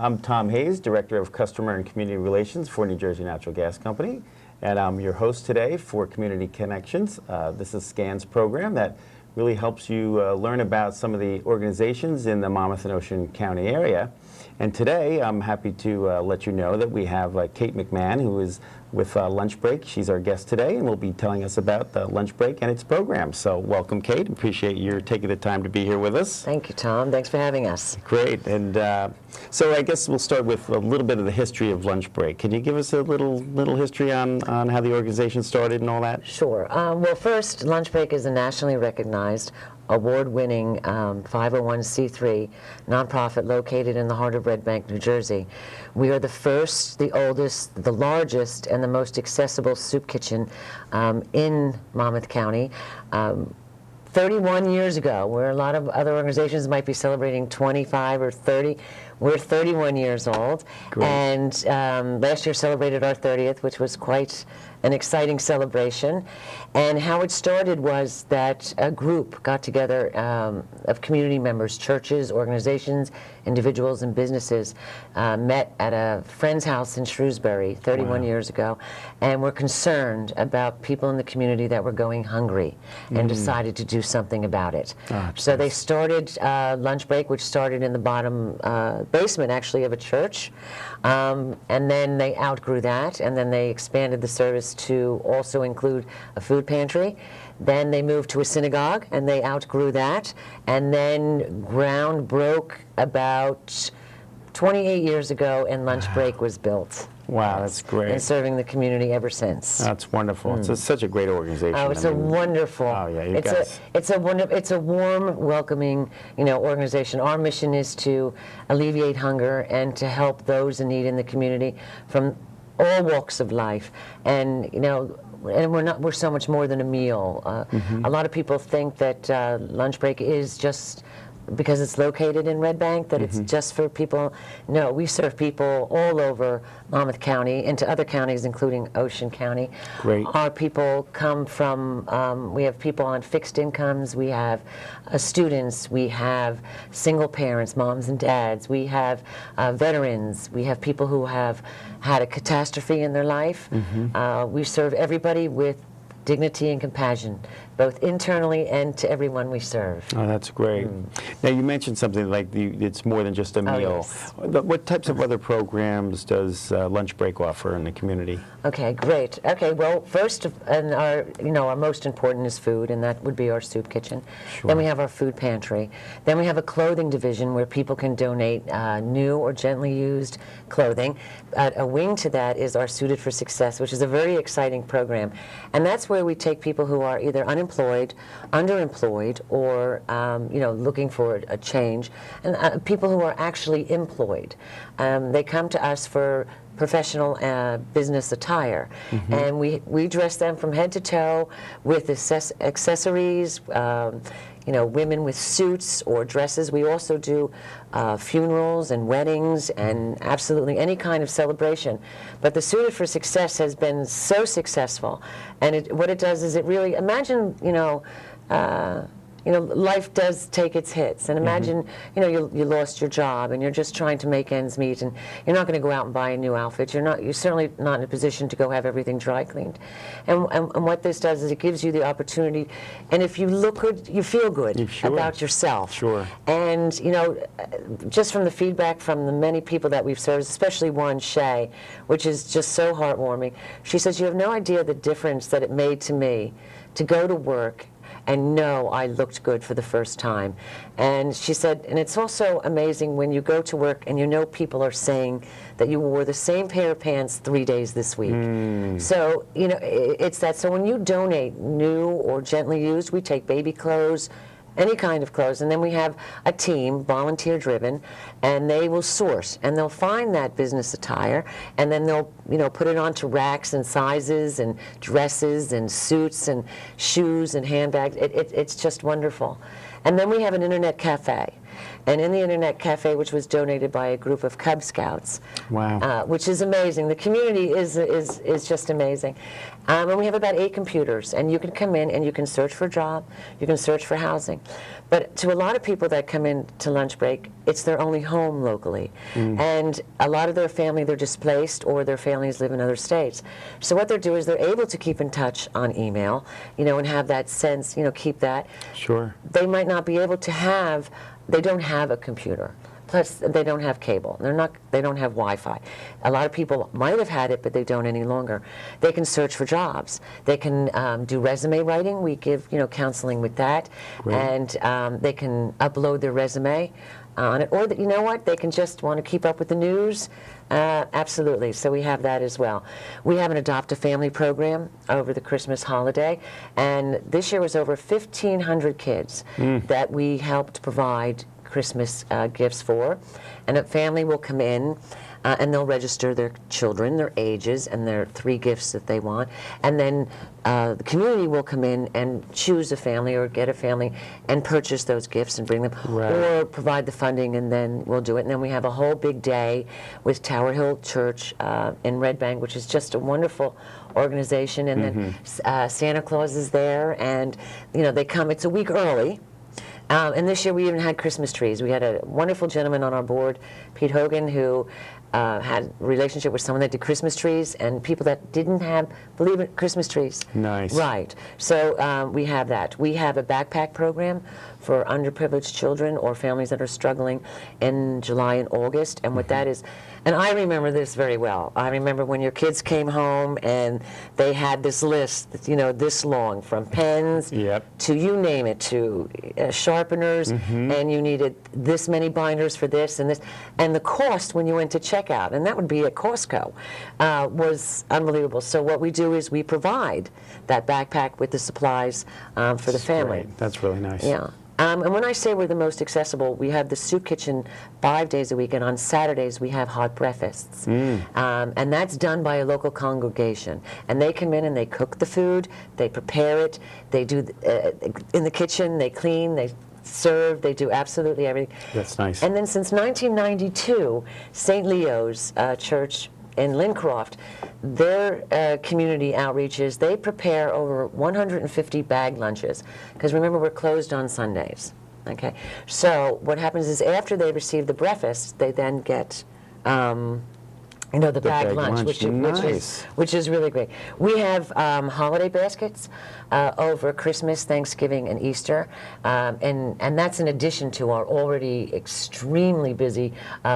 I'm Tom Hayes, Director of Customer and Community Relations for New Jersey Natural Gas Company, and I'm your host today for Community Connections. This is SCAN's program that really helps you learn about some of the organizations in the Monmouth and Ocean County area. And today, I'm happy to let you know that we have Kate McMahon, who is with Lunch Break. She's our guest today, and will be telling us about the Lunch Break and its program. So welcome, Kate. Appreciate your taking the time to be here with us. Thank you, Tom. Thanks for having us. Great. And so I guess we'll start with a little bit of the history of Lunch Break. Can you give us a little history on how the organization started and all that? Sure. Well, first, Lunch Break is a nationally recognized, award-winning 501c3 nonprofit located in the heart of Red Bank, New Jersey. We are the first, the oldest, the largest, and the most accessible soup kitchen in Monmouth County. 31 years ago, where a lot of other organizations might be celebrating 25 or 30, we're 31 years old. Great. And last year celebrated our 30th, which was quite an exciting celebration. And how it started was that a group got together of community members, churches, organizations, individuals, and businesses met at a friend's house in Shrewsbury 31 years ago, and were concerned about people in the community that were going hungry and decided to do something about it. So they started Lunch Break, which started in the bottom basement, actually, of a church. And then they outgrew that, and then they expanded the service to also include a food pantry. Then they moved to a synagogue, and they outgrew that. And then ground broke about 28 years ago, and Lunch Break was built. Wow, that's great. And serving the community ever since. That's wonderful. It's such a great organization. Oh, it's a wonderful. Oh, yeah, you guys. It's a warm, welcoming, organization. Our mission is to alleviate hunger and to help those in need in the community from all walks of life. And and we're so much more than a meal. A lot of people think that Lunch Break is just because it's located in Red Bank, that it's just for people. No, we serve people all over Monmouth County, into other counties, including Ocean County. Great. Our people come from, we have people on fixed incomes, we have students, we have single parents, moms and dads, we have veterans, we have people who have had a catastrophe in their life. We serve everybody with dignity and compassion, both internally and to everyone we serve. Oh, that's great. Now, you mentioned something like it's more than just a meal. Yes. What types of other programs does Lunch Break offer in the community? Okay, great. Okay, well, first, and our most important is food, and that would be our soup kitchen. Sure. Then we have our food pantry. Then we have a clothing division where people can donate new or gently used clothing. A wing to that is our Suited for Success, which is a very exciting program, and that's where we take people who are either unemployed, underemployed, or looking for a change, and people who are actually employed. They come to us for professional business attire, and we dress them from head to toe with accessories. Women with suits or dresses. We also do funerals and weddings and absolutely any kind of celebration. But the Suited for Success has been so successful, and what it does is it really, imagine, life does take its hits, and imagine, you lost your job and you're just trying to make ends meet, and you're not going to go out and buy a new outfit. You're certainly not in a position to go have everything dry cleaned. And what this does is it gives you the opportunity, and if you look good, you feel good about yourself. Sure. And, just from the feedback from the many people that we've served, especially one, Shay, which is just so heartwarming, she says, you have no idea the difference that it made to me to go to work and know I looked good for the first time. And she said, and it's also amazing when you go to work and people are saying that you wore the same pair of pants 3 days this week. So, it's that. So when you donate new or gently used, we take baby clothes, any kind of clothes, and then we have a team, volunteer driven, and they will source and they'll find that business attire, and then they'll put it onto racks and sizes and dresses and suits and shoes and handbags. It's just wonderful. And then we have an internet cafe. and in the Internet Cafe, which was donated by a group of Cub Scouts. Wow. Which is amazing. The community is just amazing. And we have about 8 computers, and you can come in and you can search for a job, you can search for housing. But to a lot of people that come in to lunch break, it's their only home locally. And a lot of their family, they're displaced, or their families live in other states. So what they're doing is they're able to keep in touch on email, and have that sense, keep that. Sure. They might not be able to have, they don't have a computer. Plus, they don't have cable. They don't have Wi-Fi. A lot of people might have had it, but they don't any longer. They can search for jobs. They can do resume writing. We give, counseling with that. Great. And they can upload their resume on it. Or, they can just want to keep up with the news. Absolutely. So we have that as well. We have an AdoptAFamily Program over the Christmas holiday. And this year was over 1,500 kids that we helped provide Christmas gifts for, and a family will come in and they'll register their children, their ages, and their 3 gifts that they want, and then the community will come in and choose a family or get a family and purchase those gifts and bring them, or provide the funding, and then we'll do it. And then we have a whole big day with Tower Hill Church in Red Bank, which is just a wonderful organization, and then Santa Claus is there, and they come, it's a week early. And this year we even had Christmas trees. We had a wonderful gentleman on our board, Pete Hogan, who had a relationship with someone that did Christmas trees, and people that didn't have, believe it, Christmas trees. Nice. Right. So we have that. We have a backpack program for underprivileged children or families that are struggling in July and August. And what that is, and I remember this very well. I remember when your kids came home and they had this list, this long, from pens to you name it, to sharpeners, and you needed this many binders for this and this. And the cost when you went to checkout, and that would be at Costco, was unbelievable. So what we do is we provide that backpack with the supplies for the family. Great. That's really nice. Yeah. And when I say we're the most accessible, we have the soup kitchen 5 days a week, and on Saturdays we have hot breakfasts. And that's done by a local congregation. And they come in and they cook the food, they prepare it, they do in the kitchen, they clean, they serve, they do absolutely everything. That's nice. And then since 1992, St. Leo's Church in Lincroft, their community outreaches, they prepare over 150 bag lunches, because remember, we're closed on Sundays. Okay, so what happens is after they receive the breakfast, they then get the bag lunch, which is really great. We have holiday baskets over Christmas, Thanksgiving, and Easter, and that's in addition to our already extremely busy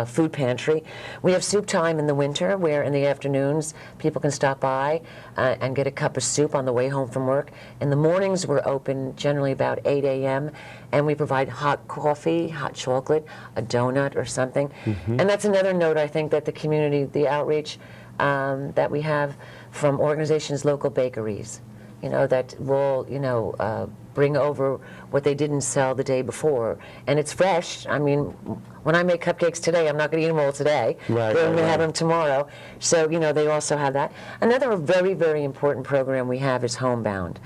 food pantry. We have soup time in the winter, where in the afternoons people can stop by and get a cup of soup on the way home from work. In the mornings we're open generally about 8 a.m. and we provide hot coffee, hot chocolate, a donut or something. And that's another note, I think, that the community, the outreach that we have from organizations, local bakeries, that will, bring over what they didn't sell the day before. And it's fresh. I mean, when I make cupcakes today, I'm not going to eat them all today. I'm going to have them tomorrow. So, they also have that. Another very, very important program we have is Homebound.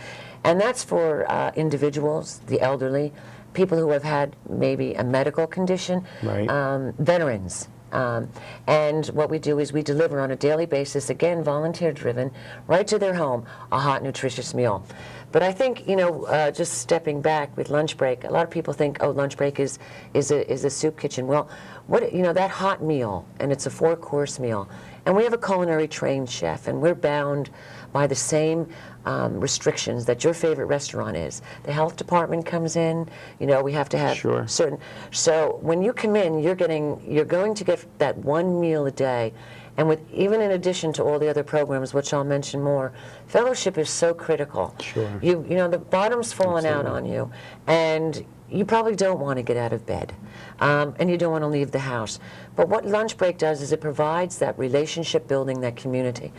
And that's for individuals, the elderly, people who have had maybe a medical condition, veterans. And what we do is we deliver on a daily basis, again, volunteer-driven, right to their home, a hot, nutritious meal. But I think, just stepping back with lunch break, a lot of people think, oh, lunch break is a soup kitchen. Well, that hot meal, and it's a 4-course meal, and we have a culinary trained chef, and we're bound by the same restrictions that your favorite restaurant is. The health department comes in, we have to have certain. So when you come in, you're going to get that one meal a day. And even in addition to all the other programs, which I'll mention more, fellowship is so critical. The bottom's falling out on you, and you probably don't want to get out of bed, and you don't want to leave the house. But what lunch break does is it provides that relationship building, that community.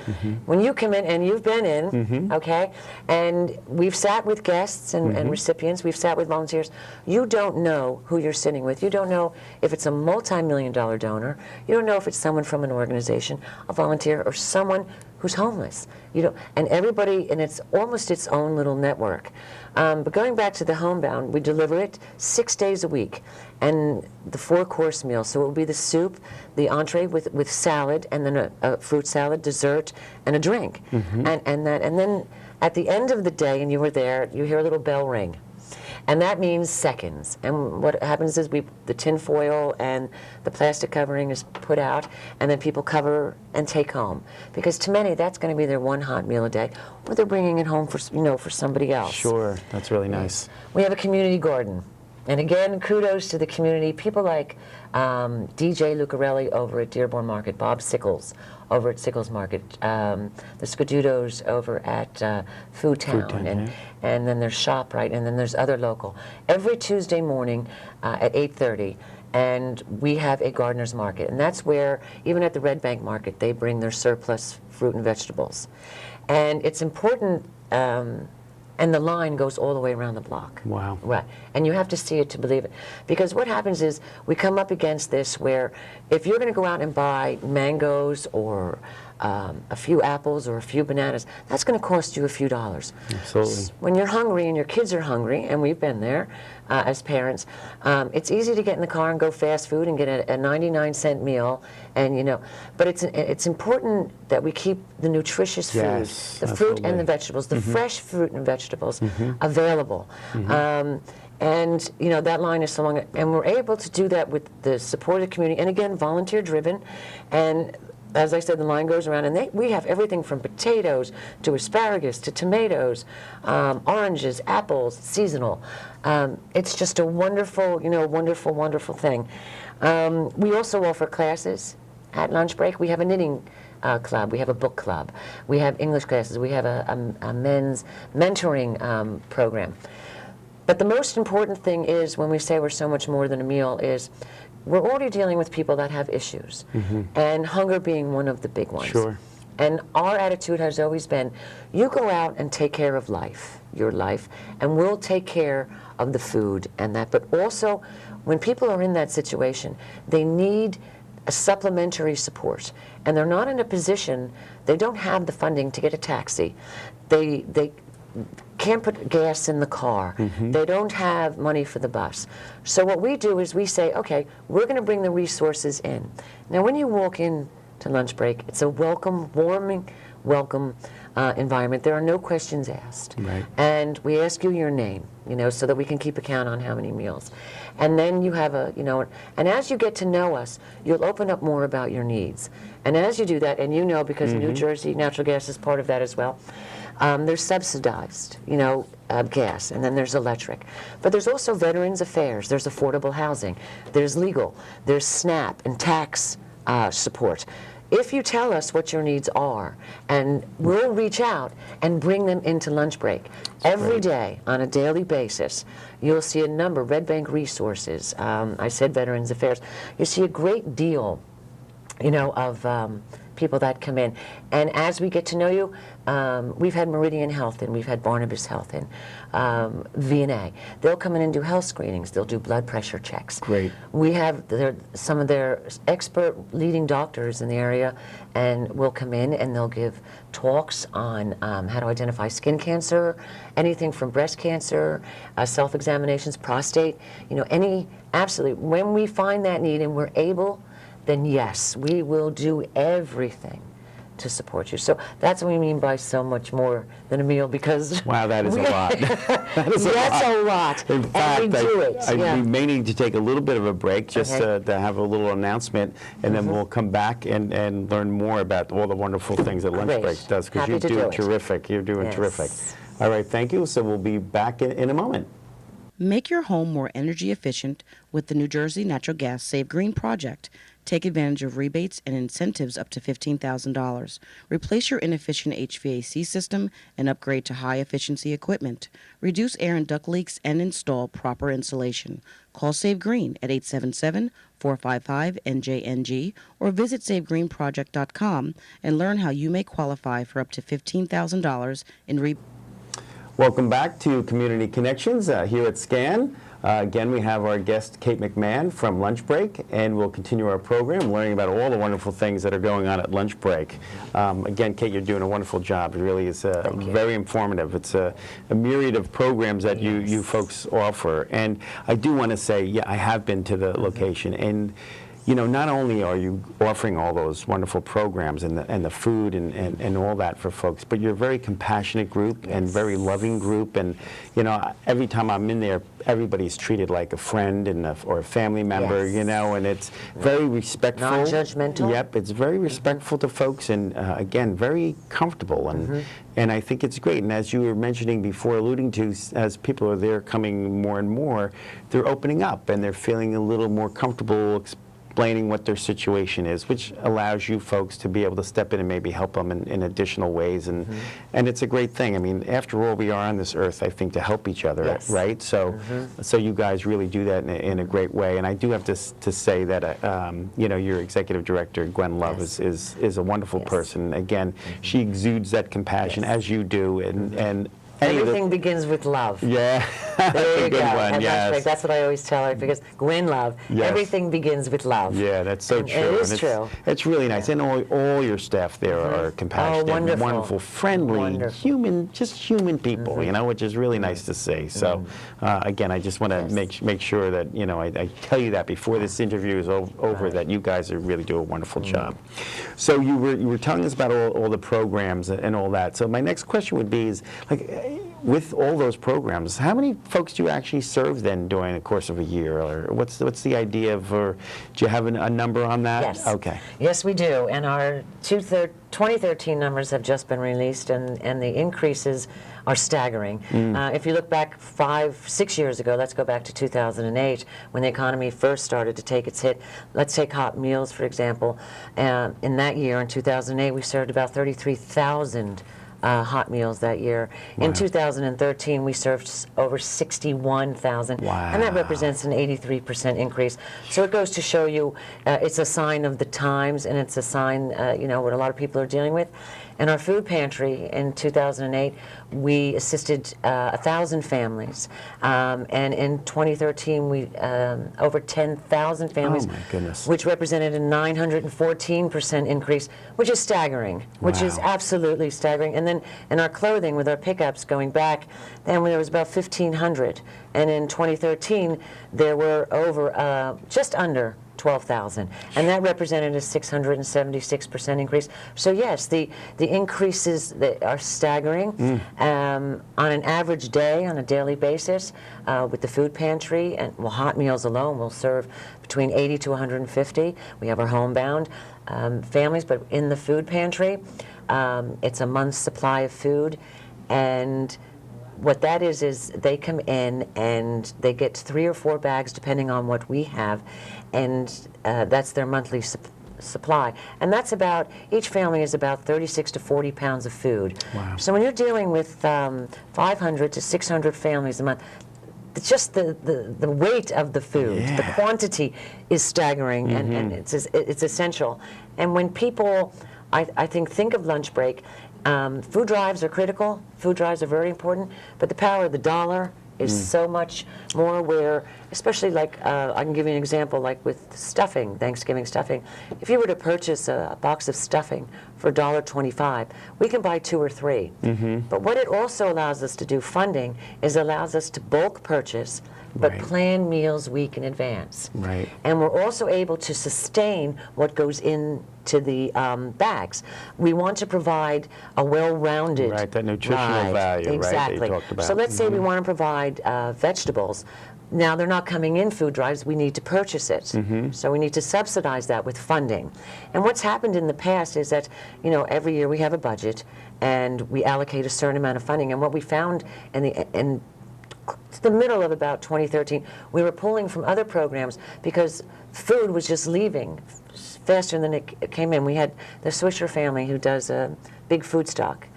When you come in, and you've been in, okay, and we've sat with guests and recipients, we've sat with volunteers, you don't know who you're sitting with. You don't know if it's a multi-million-dollar donor. You don't know if it's someone from an organization, a volunteer, or someone who's homeless. And everybody, and it's almost its own little network. But going back to the Homebound, we deliver it 6 days a week. and the 4-course meal. So it will be the soup, the entree with salad, and then a fruit salad, dessert, and a drink. And then at the end of the day, and you were there, you hear a little bell ring. And that means seconds. And what happens is the tin foil and the plastic covering is put out, and then people cover and take home. Because to many, that's going to be their one hot meal a day, or they're bringing it home for somebody else. Sure, that's really nice. We have a community garden. And again, kudos to the community. People like DJ Lucarelli over at Dearborn Market, Bob Sickles over at Sickles Market, the Scadudos over at Food Town, and then there's ShopRite, and then there's other local. Every Tuesday morning at 8:30, and we have a gardener's market. And that's where, even at the Red Bank Market, they bring their surplus fruit and vegetables. And it's important, and the line goes all the way around the block. Wow. Right. And you have to see it to believe it. Because what happens is we come up against this where if you're going to go out and buy mangoes or a few apples or a few bananas, that's going to cost you a few dollars. Absolutely. When you're hungry and your kids are hungry, and we've been there as parents, it's easy to get in the car and go fast food and get a 99-cent meal, and but it's important that we keep the nutritious food, the fruit and the vegetables, the fresh fruit and vegetables available. And that line is so long, and we're able to do that with the support of the community, and again, volunteer driven. And as I said, the line goes around, and we have everything from potatoes to asparagus to tomatoes, oranges, apples, seasonal. It's just a wonderful, wonderful thing. We also offer classes at lunch break. We have a knitting club. We have a book club. We have English classes. We have a men's mentoring program. But the most important thing is, when we say we're so much more than a meal, is we're already dealing with people that have issues, and hunger being one of the big ones. Sure. And our attitude has always been, you go out and take care of your life, and we'll take care of the food and that. But also, when people are in that situation, they need a supplementary support, and they're not in a position, they don't have the funding to get a taxi. They can't put gas in the car. They don't have money for the bus. So what we do is we say, okay, we're going to bring the resources in. Now, when you walk in to lunch break, it's a warming welcome environment. There are no questions asked. Right. And we ask you your name, so that we can keep account on how many meals. And then you have and as you get to know us, you'll open up more about your needs. And as you do that, and because New Jersey natural gas is part of that as well, there's subsidized, gas, and then there's electric. But there's also Veterans Affairs, there's affordable housing, there's legal, there's SNAP and tax support. If you tell us what your needs are, and we'll reach out and bring them into lunch break. Every day, on a daily basis, you'll see a number, Red Bank Resources, I said Veterans Affairs, you see a great deal, of people that come in. And as we get to know you, we've had Meridian Health and we've had Barnabas Health and V&A. They'll come in and do health screenings. They'll do blood pressure checks. Great. We have some of their expert leading doctors in the area, and will come in and they'll give talks on how to identify skin cancer, anything from breast cancer, self-examinations, prostate, absolutely. When we find that need and we're able, then yes, we will do everything to support you. So that's what we mean by so much more than a meal, because... Wow, that is a lot. That's a lot. In fact, and we do it. we may need to take a little bit of a break just to have a little announcement, and then we'll come back and learn more about all the wonderful things that Lunch Break does, because you're doing terrific. You're doing terrific. All right, thank you. So we'll be back in a moment. Make your home more energy efficient with the New Jersey Natural Gas Save Green project. Take advantage of rebates and incentives up to $15,000. Replace your inefficient HVAC system and upgrade to high-efficiency equipment. Reduce air and duct leaks and install proper insulation. Call Save Green at 877-455-NJNG or visit SaveGreenProject.com and learn how you may qualify for up to $15,000 in rebates. Welcome back to Community Connections here at SCAN. Again, we have our guest, Kate McMahon from Lunch Break, and we'll continue our program learning about all the wonderful things that are going on at Lunch Break. Again, Kate, you're doing a wonderful job. It really is very informative. It's a myriad of programs that you folks offer. And I do want to say, yeah, I have been to the location, and you know, not only are you offering all those wonderful programs and the food and all that for folks, but you're a very compassionate group and very loving group. And, you know, every time I'm in there, everybody's treated like a friend or a family member, you know, and it's very respectful. Non-judgmental. Yep, it's very respectful to folks and, again, very comfortable. And I think it's great. And as you were mentioning before, alluding to, as people are there coming more and more, they're opening up and they're feeling a little more comfortable explaining what their situation is, which allows you folks to be able to step in and maybe help them in additional ways. And it's a great thing. I mean, after all, we are on this earth, I think, to help each other, right? So so you guys really do that in a great way. And I do have to say that, you know, your executive director, Gwen Love, is a wonderful person. Again, she exudes that compassion, as you do, and everything begins with love. Yeah. There you go. One, and that's what I always tell her, because Gwen Love, everything begins with love. Yeah, that's so true. It is true. It's really nice. And all your staff there are compassionate, wonderful, friendly, human people, you know, which is really nice to see. So, again, I just want to make sure that, you know, I tell you that before this interview is over, that you guys really do a wonderful job. So you were telling us about all the programs and all that. So my next question would be is, like, with all those programs, how many folks do you actually serve then during the course of a year? Or what's the idea of, or do you have a number on that? Yes. Okay. Yes, we do. And our 2013 numbers have just been released, and the increases are staggering. If you look back 5-6 years ago, let's go back to 2008, when the economy first started to take its hit. Let's take hot meals, for example. In that year, in 2008, we served about 33,000 hot meals that year. Wow. In 2013, we served over 61,000, and that represents an 83% increase. So it goes to show you, it's a sign of the times, and it's a sign, you know, what a lot of people are dealing with. In our food pantry in 2008, we assisted 1,000 families, and in 2013, we over 10,000 families, which represented a 914% increase, which is staggering, which is absolutely staggering. And then in our clothing, with our pickups going back, then there was about 1,500, and in 2013, there were over just under 12,000, and that represented a 676% increase. So yes, the increases that are staggering. On an average day, on a daily basis, with the food pantry, and hot meals alone will serve between 80 to 150. We have our homebound families, but in the food pantry, it's a month's supply of food, and what that is they come in and they get 3 or 4 bags depending on what we have, and that's their monthly supply. And that's about, each family is about 36 to 40 pounds of food. Wow. So when you're dealing with 500 to 600 families a month, it's just the weight of the food, the quantity is staggering, and it's essential. And when people, I think of Lunch Break, food drives are critical. Food drives are very important, but the power of the dollar is so much more, where, especially like, I can give you an example, like with stuffing, Thanksgiving stuffing. If you were to purchase a box of stuffing for $1.25, we can buy 2 or 3. But what it also allows us to do, funding, is allows us to bulk purchase, but plan meals week in advance. And we're also able to sustain what goes into the bags. We want to provide a well-rounded that nutritional value, exactly. That you talked about. So let's say we want to provide vegetables. Now they're not coming in food drives, we need to purchase it. So we need to subsidize that with funding. And what's happened in the past is that, you know, every year we have a budget and we allocate a certain amount of funding. And what we found in the middle of about 2013, we were pulling from other programs because food was just leaving faster than it came in. We had the Swisher family who does a big food stock,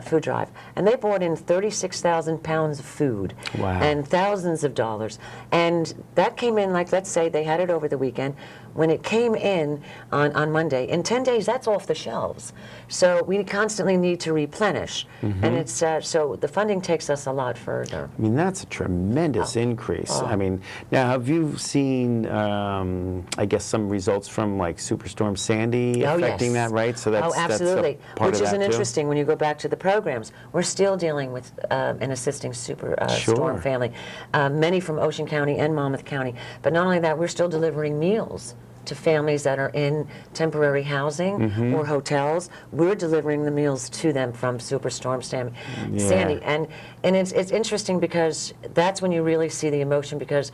food drive, and they brought in 36,000 pounds of food and thousands of dollars. And that came in, like, let's say they had it over the weekend. when it came in on Monday, in 10 days, that's off the shelves. So we constantly need to replenish. And it's so the funding takes us a lot further. I mean, that's a tremendous increase. I mean, now have you seen, I guess, some results from like Superstorm Sandy affecting that, right? So that's absolutely. That's a part Which of is that too? interesting when you go back to the programs. We're still dealing with and assisting Storm family, many from Ocean County and Monmouth County. But not only that, we're still delivering meals to families that are in temporary housing or hotels. We're delivering the meals to them from Superstorm Sandy. And it's interesting because that's when you really see the emotion, because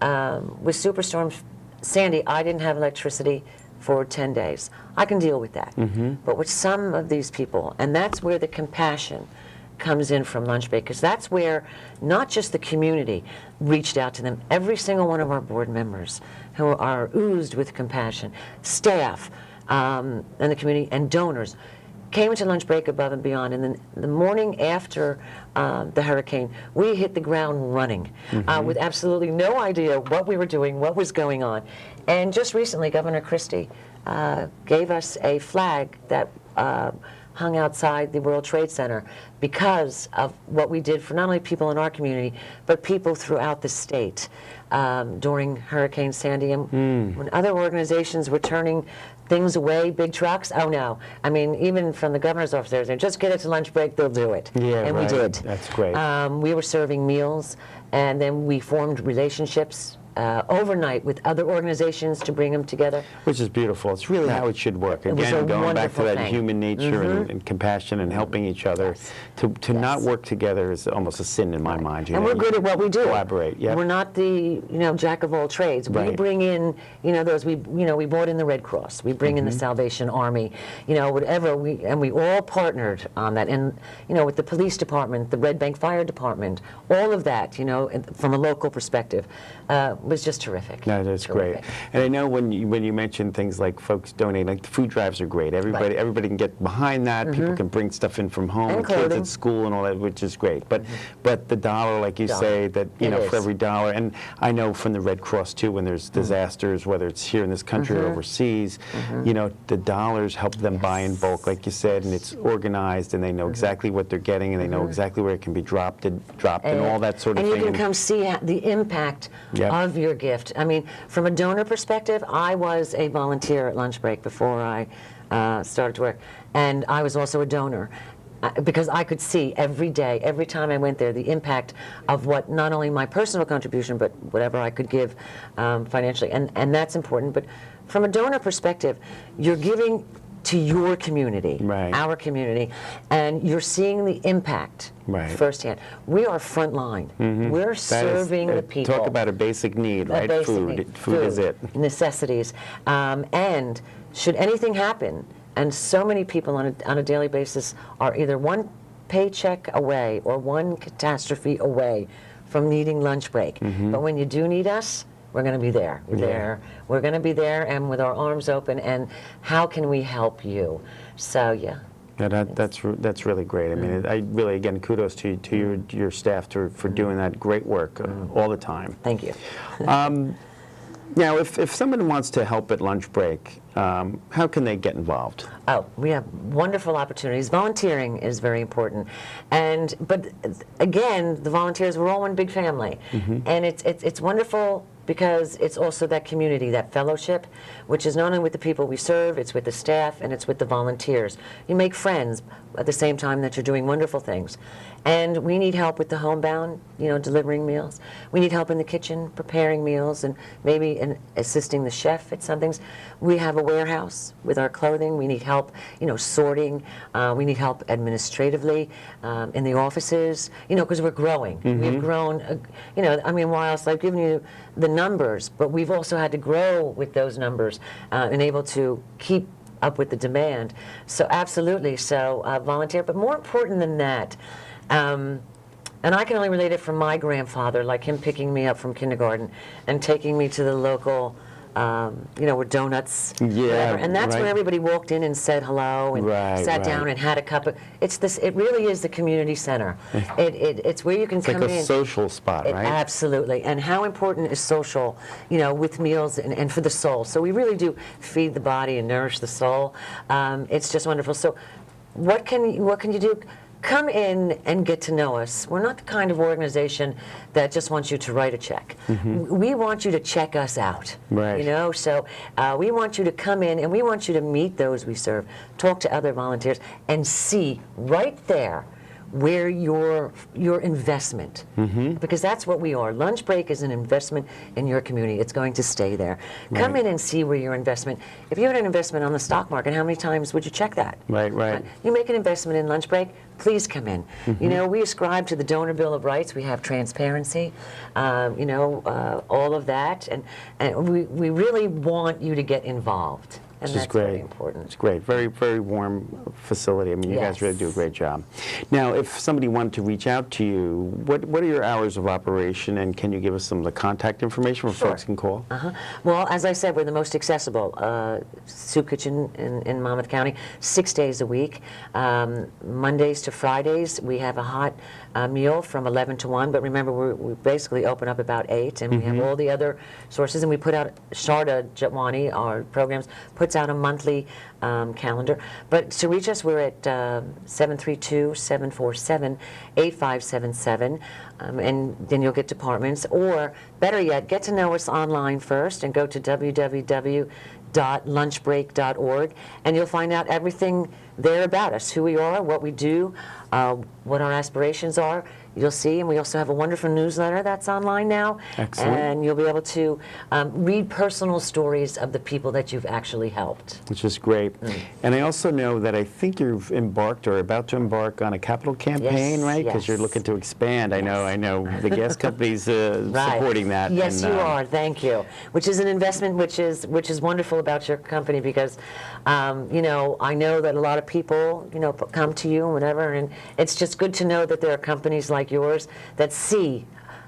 with Superstorm Sandy, I didn't have electricity for 10 days. I can deal with that. But with some of these people, and that's where the compassion comes in from Lunch Break, because that's where not just the community reached out to them. Every single one of our board members who are oozed with compassion, staff, and the community, and donors came into Lunch Break above and beyond. And then the morning after the hurricane, we hit the ground running with absolutely no idea what we were doing, what was going on. And just recently, Governor Christie gave us a flag that hung outside the World Trade Center because of what we did for not only people in our community, but people throughout the state during Hurricane Sandy. And when other organizations were turning things away, big trucks, oh no. I mean, even from the governor's office, they're saying, just get it to Lunch Break, they'll do it. Yeah, and right. we did. That's great. We were serving meals, and then we formed relationships overnight with other organizations to bring them together. Which is beautiful. It's really how it should work. It was Again, a going back to wonderful that thing. human nature and compassion and helping each other. To not work together is almost a sin in my mind. You And know, we're good at what we do. Collaborate. Yep. We're not the jack of all trades. We Right. bring in those we brought in the Red Cross. We bring in the Salvation Army. Whatever we all partnered on that. And with the police department, the Red Bank Fire Department, all of that. From a local perspective, was just terrific. No, that's great. And I know when you mention things like folks donating, like the food drives are great. Everybody can get behind that. People can bring stuff in from home, And kids clothing. at school and all that, which is great. But the dollar, like you say, that It for is. every dollar, and I know from the Red Cross too, when there's disasters, whether it's here in this country or overseas, the dollars help them buy in bulk, like you said, and it's organized, and they know exactly what they're getting, and they know exactly where it can be dropped and all that sort of and thing. you can come see the impact of your gift. I mean, from a donor perspective, I was a volunteer at Lunch Break before I started to work, and I was also a donor. Because I could see every day, every time I went there, the impact of what not only my personal contribution, but whatever I could give financially, and that's important. But from a donor perspective, you're giving to your community, our community, and you're seeing the impact firsthand. We are frontline. We're serving the people. Talk about a basic need, right? Food is it. Necessities. And should anything happen, and so many people on a daily basis are either one paycheck away or one catastrophe away from needing Lunch Break. But when you do need us, we're going to be there. We're going to be there, and with our arms open. And how can we help you? So yeah. Yeah, that's really great. I mean, I really, again, kudos to your staff for doing that great work all the time. Thank you. Now, if someone wants to help at Lunch Break, how can they get involved? Oh, we have wonderful opportunities. Volunteering is very important, but again, the volunteers, we're all one big family, and it's wonderful because it's also that community, that fellowship, which is not only with the people we serve, it's with the staff, and it's with the volunteers. You make friends at the same time that you're doing wonderful things. And we need help with the homebound, delivering meals. We need help in the kitchen, preparing meals, and maybe assisting the chef at some things. We have a warehouse with our clothing. We need help, sorting. We need help administratively in the offices, because we're growing. We've grown, whilst I've given you the numbers, but we've also had to grow with those numbers and able to keep up with the demand. So absolutely, volunteer. But more important than that, and I can only relate it from my grandfather, like him picking me up from kindergarten and taking me to the local were donuts, Yeah, whatever. And that's right. when everybody walked in and said hello and Right, sat down right. and had a cup of. It really is the community center. It's where you can It's come like a in. social spot, right? Absolutely. And how important is social, with meals and for the soul. So we really do feed the body and nourish the soul. It's just wonderful. So what can you do? Come in and get to know us. We're not the kind of organization that just wants you to write a check. We want you to check us out. Right. So we want you to come in and we want you to meet those we serve, talk to other volunteers, and see right there where your investment, because that's what we are. Lunch break is an investment in your community. It's going to stay there. Come in and see where your investment. If you had an investment on the stock market, how many times would you check that? Right. You make an investment in lunch break, please come in. We ascribe to the Donor Bill of Rights. We have transparency, all of that, and we really want you to get involved. And Which is that's great. very important. It's great. Very, very warm facility. I mean, you guys really do a great job. Now, if somebody wanted to reach out to you, what are your hours of operation, and can you give us some of the contact information where folks can call? Well, as I said, we're the most accessible soup kitchen in Monmouth County, 6 days a week. Mondays to Fridays, we have a hot meal from 11 to 1, but remember, we basically open up about 8, and we have all the other sources, and we put out, Sharda Jatwani, our programs, puts out a monthly calendar. But to reach us, we're at 732-747-8577, and then you'll get departments, or better yet, get to know us online first and go to www.lunchbreak.org, and you'll find out everything there about us, who we are, what we do, what our aspirations are. You'll see, and we also have a wonderful newsletter that's online now. Excellent. And you'll be able to read personal stories of the people that you've actually helped. Which is great. And I also know that I think you've embarked or about to embark on a capital campaign, Yes, right? Because you're yes. looking to expand. I know the gas company's supporting that. Yes, and, you are. Thank you. Which is an investment which is wonderful about your company, because I know that a lot of people come to you and whatever, and it's just good to know that there are companies like yours that see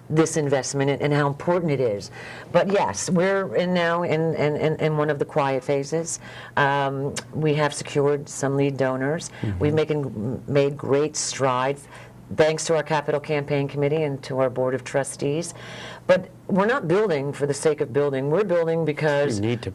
this investment and how important it is. But yes, we're now in one of the quiet phases. We have secured some lead donors. We've made great strides, thanks to our Capital Campaign Committee and to our Board of Trustees. But we're not building for the sake of building. We're building because You need to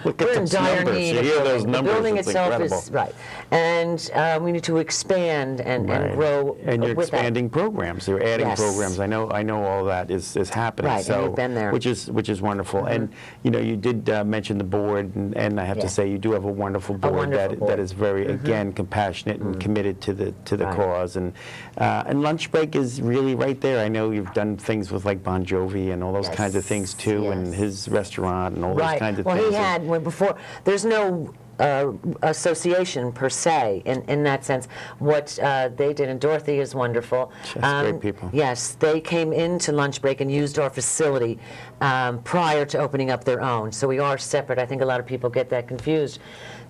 look at we're in those dire numbers. need You of hear building. those numbers, The building it's itself incredible. is right, and we need to expand and grow. And you're with that. expanding programs. You're adding Yes. programs. I know all that is happening. Right, and So you've been there. which is wonderful. And you did mention the board, and I have to Yes. say you do have a wonderful board, wonderful board. that is very again compassionate and committed to the Right. cause. And Lunch Break is really right there. I know you've done things with like Bon Jovi and all those Yes. kinds of things too, and Yes. his restaurant and all those Right. kinds of Well, things. he had before. There's no association per se in that sense. What they did, and Dorothy is wonderful. Just great people. Yes, they came into Lunch Break and used our facility prior to opening up their own. So we are separate. I think a lot of people get that confused.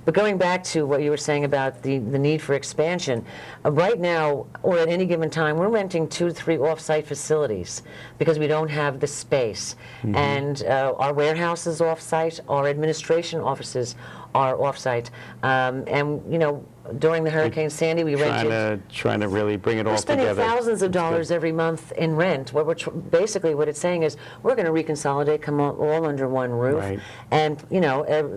But going back to what you were saying about the need for expansion, right now, or at any given time, we're renting 2 to 3 off-site facilities because we don't have the space. And our warehouse is off-site, our administration offices are off-site. During the Hurricane Sandy, we rented... Trying to really bring it all We're spending together. thousands of dollars every month in rent. What basically what it's saying is we're going to reconsolidate, come all under one roof, Right. and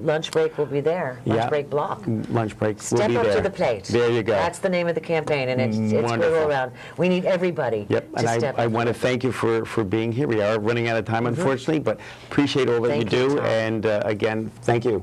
Lunch Break will be there. Lunch Yeah. Break block. Lunch Break will Step be up there. to the plate. There you go. That's the name of the campaign, and it's Wonderful. all around. We need everybody Yep, to and step I up. want to thank you for being here. We are running out of time, unfortunately, but appreciate all that Thank you you, do. Tom. And again, thank you.